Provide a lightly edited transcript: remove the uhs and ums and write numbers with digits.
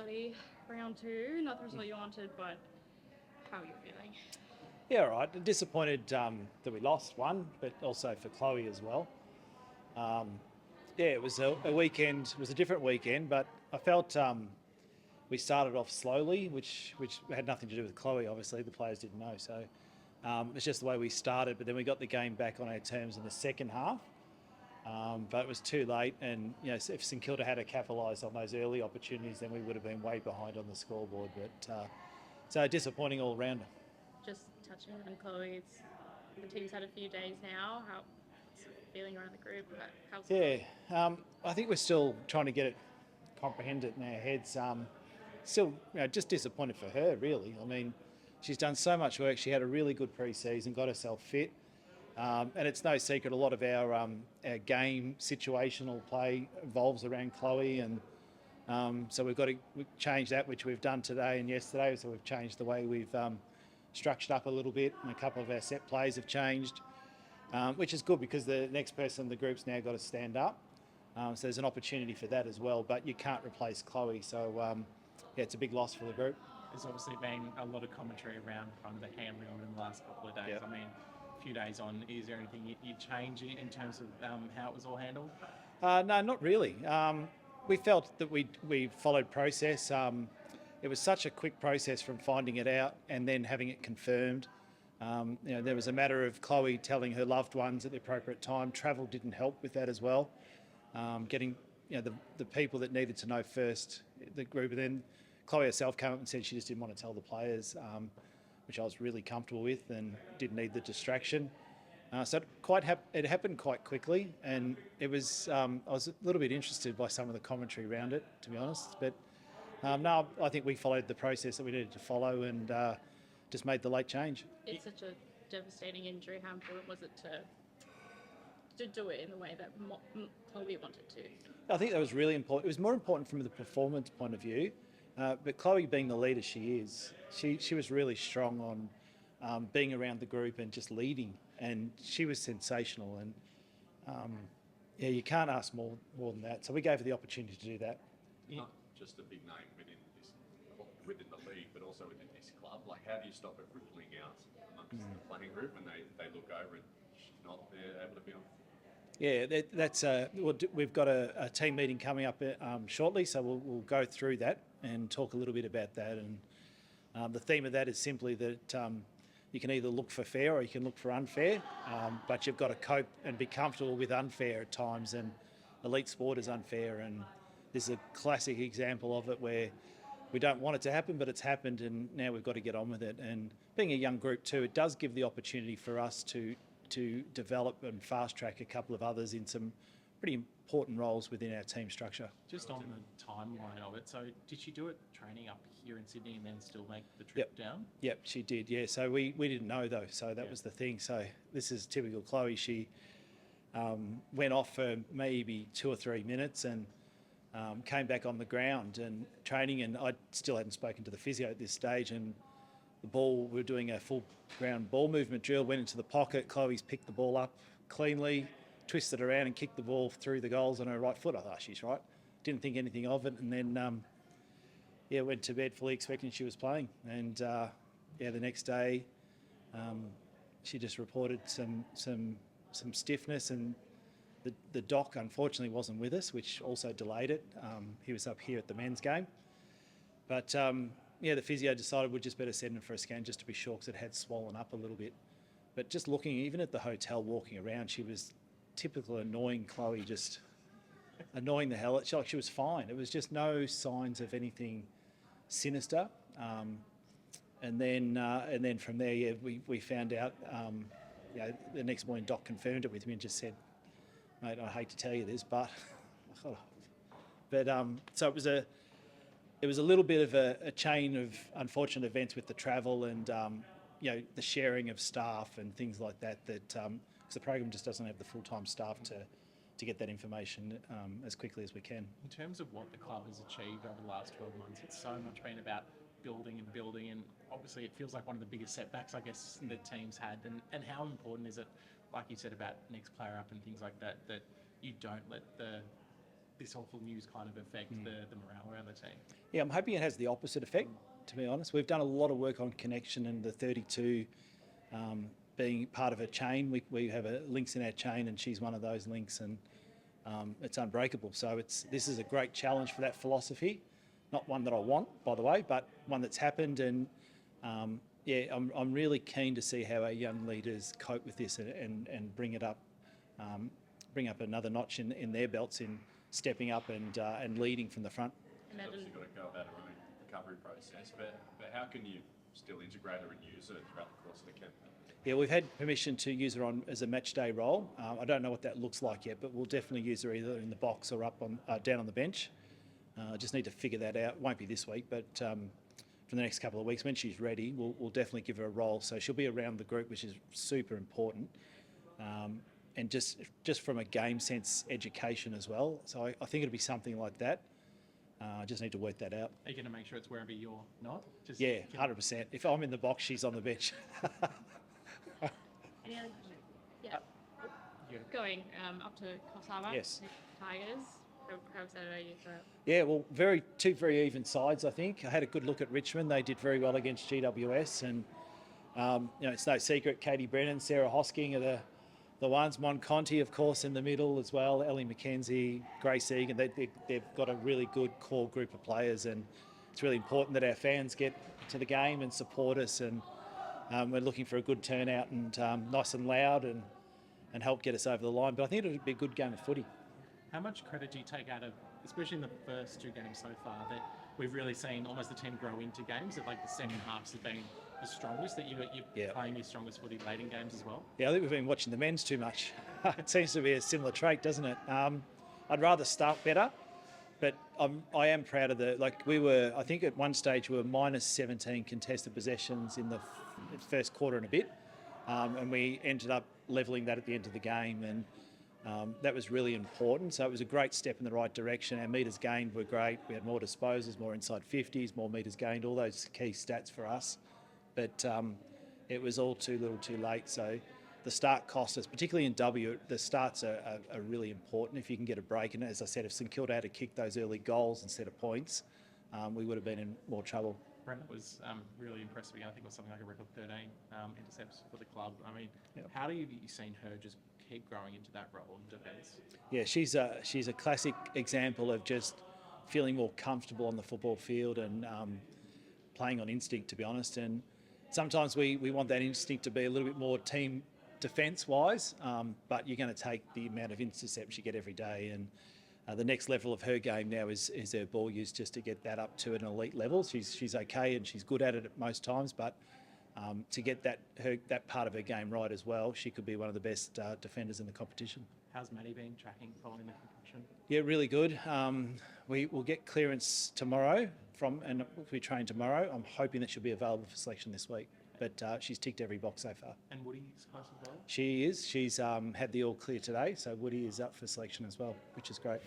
early round two. Not the result you wanted, but how are you feeling? Yeah, all right. Disappointed that we lost one, but also for Chloe as well. Yeah, it was a weekend. It was a different weekend, but I felt we started off slowly, which had nothing to do with Chloe. Obviously, the players didn't know, so it's just the way we started. But then we got the game back on our terms in the second half. But it was too late, and if St Kilda had to capitalise on those early opportunities, then we would have been way behind on the scoreboard. But so disappointing all round. Just touching on Chloe, the team's had a few days now. What's the feeling around the group? How's it Yeah, I think we're still trying to get it comprehended in our heads. Still, just disappointed for her, really. I mean, she's done so much work. She had a really good pre-season, got herself fit. And it's no secret a lot of our game situational play evolves around Chloe, and so we've got to change that, which we've done today and yesterday. So we've changed the way we've structured up a little bit, and a couple of our set plays have changed, which is good because the next person in the group's now got to stand up. So there's an opportunity for that as well, but you can't replace Chloe. So yeah, it's a big loss for the group. There's obviously been a lot of commentary around kind of the handling of it in the last couple of days. Yep. I mean, a few days on, is there anything you'd change in terms of how it was all handled? No, not really. We felt that we followed process. It was such a quick process from finding it out and then having it confirmed. There was a matter of Chloe telling her loved ones at the appropriate time. Travel didn't help with that as well. Getting the people that needed to know first, the group, and then Chloe herself came up and said she just didn't want to tell the players, which I was really comfortable with and didn't need the distraction. So it happened quite quickly, and it was I was a little bit interested by some of the commentary around it, to be honest. But no, I think we followed the process that we needed to follow and just made the late change. It's such a devastating injury. How important was it to do it in the way that Chloe wanted to? I think that was really important. It was more important from the performance point of view. But Chloe, being the leader she is, she was really strong on being around the group and just leading, and she was sensational. And yeah, you can't ask more than that. So we gave her the opportunity to do that. Not just a big name within the league, but also within this club. Like, how do you stop it rippling out amongst the playing group when they look over and she's not there able to be on? Yeah, we've got a team meeting coming up shortly, so we'll go through that and talk a little bit about that. And the theme of that is simply that you can either look for fair or you can look for unfair, but you've got to cope and be comfortable with unfair at times. And elite sport is unfair, and this is a classic example of it where we don't want it to happen, but it's happened, and now we've got to get on with it. And being a young group too, it does give the opportunity for us to develop and fast track a couple of others in some pretty important roles within our team structure. Just on the timeline of it, so did she do it training up here in Sydney and then still make the trip down? Yep, she did, yeah. So we didn't know though, so that was the thing. So this is typical Chloe. She went off for maybe 2 or 3 minutes and came back on the ground and training, and I still hadn't spoken to the physio at this stage, and the ball, we were doing a full ground ball movement drill, went into the pocket. Chloe's picked the ball up cleanly, twisted around and kicked the ball through the goals on her right foot. I thought, she's right. Didn't think anything of it. And then, went to bed fully expecting she was playing. And, the next day, she just reported some stiffness, and the doc unfortunately wasn't with us, which also delayed it. He was up here at the men's game. But, the physio decided we'd just better send her for a scan just to be sure, because it had swollen up a little bit. But just looking, even at the hotel, walking around, she was typical annoying Chloe, just annoying the hell. She was fine. It was just no signs of anything sinister. And then from there, we found out. The next morning, Doc confirmed it with me and just said, "Mate, I hate to tell you this, but," so it was a little bit of a chain of unfortunate events with the travel and the sharing of staff and things like that. Because the program just doesn't have the full-time staff to get that information as quickly as we can. In terms of what the club has achieved over the last 12 months, it's so much been about building, and obviously it feels like one of the biggest setbacks, I guess, the team's had. And how important is it, like you said about next player up and things like that, that you don't let the this awful news kind of affect the morale around the team? Yeah, I'm hoping it has the opposite effect, to be honest. We've done a lot of work on connection and the 32 being part of a chain. We have links in our chain, and she's one of those links, and it's unbreakable. So this is a great challenge for that philosophy. Not one that I want, by the way, but one that's happened. And I'm really keen to see how our young leaders cope with this and bring it up, bring up another notch in their belts in stepping up and leading from the front. She's obviously got to go about her own recovery process, but how can you still integrate her and use her throughout the course of the campaign? Yeah, we've had permission to use her on as a match day role. I don't know what that looks like yet, but we'll definitely use her either in the box or up on down on the bench. I just need to figure that out. Won't be this week, but for the next couple of weeks, when she's ready, we'll definitely give her a role. So she'll be around the group, which is super important. And just from a game sense education as well. So I think it'll be something like that. I just need to work that out. Are you going to make sure it's wherever you're not? Yeah, 100%. If I'm in the box, she's on the bench. Any other questions? Yeah. Going up to Coffs Harbour. Yes. Tigers. How excited are you for it? Yeah, well, two very even sides, I think. I had a good look at Richmond. They did very well against GWS, and it's no secret. Katie Brennan, Sarah Hosking are the ones. Mon Conti, of course, in the middle as well. Ellie McKenzie, Grace Egan. They've got a really good core group of players, and it's really important that our fans get to the game and support us. And we're looking for a good turnout and nice and loud and help get us over the line. But I think it'll be a good game of footy. How much credit do you take out of, especially in the first two games so far, that we've really seen almost the team grow into games, that like the second halves have been the strongest, that you're playing your strongest footy late in games as well? Yeah, I think we've been watching the men's too much. It seems to be a similar trait, doesn't it? I'd rather start better, but I am proud of I think at one stage we were minus 17 contested possessions in the first quarter and a bit, and we ended up levelling that at the end of the game, and that was really important. So it was a great step in the right direction. Our metres gained were great. We had more disposals, more inside 50s, more metres gained, all those key stats for us. But it was all too little too late. So the start cost us, particularly in W, the starts are really important. If you can get a break, and as I said, if St Kilda had to kick those early goals instead of points, we would have been in more trouble. Brent was really impressive again. I think it was something like a record 13 intercepts for the club. I mean, How do you seen her just keep growing into that role in defence? Yeah, she's a classic example of just feeling more comfortable on the football field and playing on instinct, to be honest. And sometimes we want that instinct to be a little bit more team defence-wise, but you're going to take the amount of intercepts you get every day. And the next level of her game now is her ball use, just to get that up to an elite level. She's okay and she's good at it at most times, but to get that part of her game right as well, she could be one of the best defenders in the competition. How's Maddie been tracking following the concussion? Yeah, really good. We will get clearance tomorrow and we train tomorrow. I'm hoping that she'll be available for selection this week. But she's ticked every box so far. And Woody's close as well? She is. She's had the all clear today, so Woody is up for selection as well, which is great.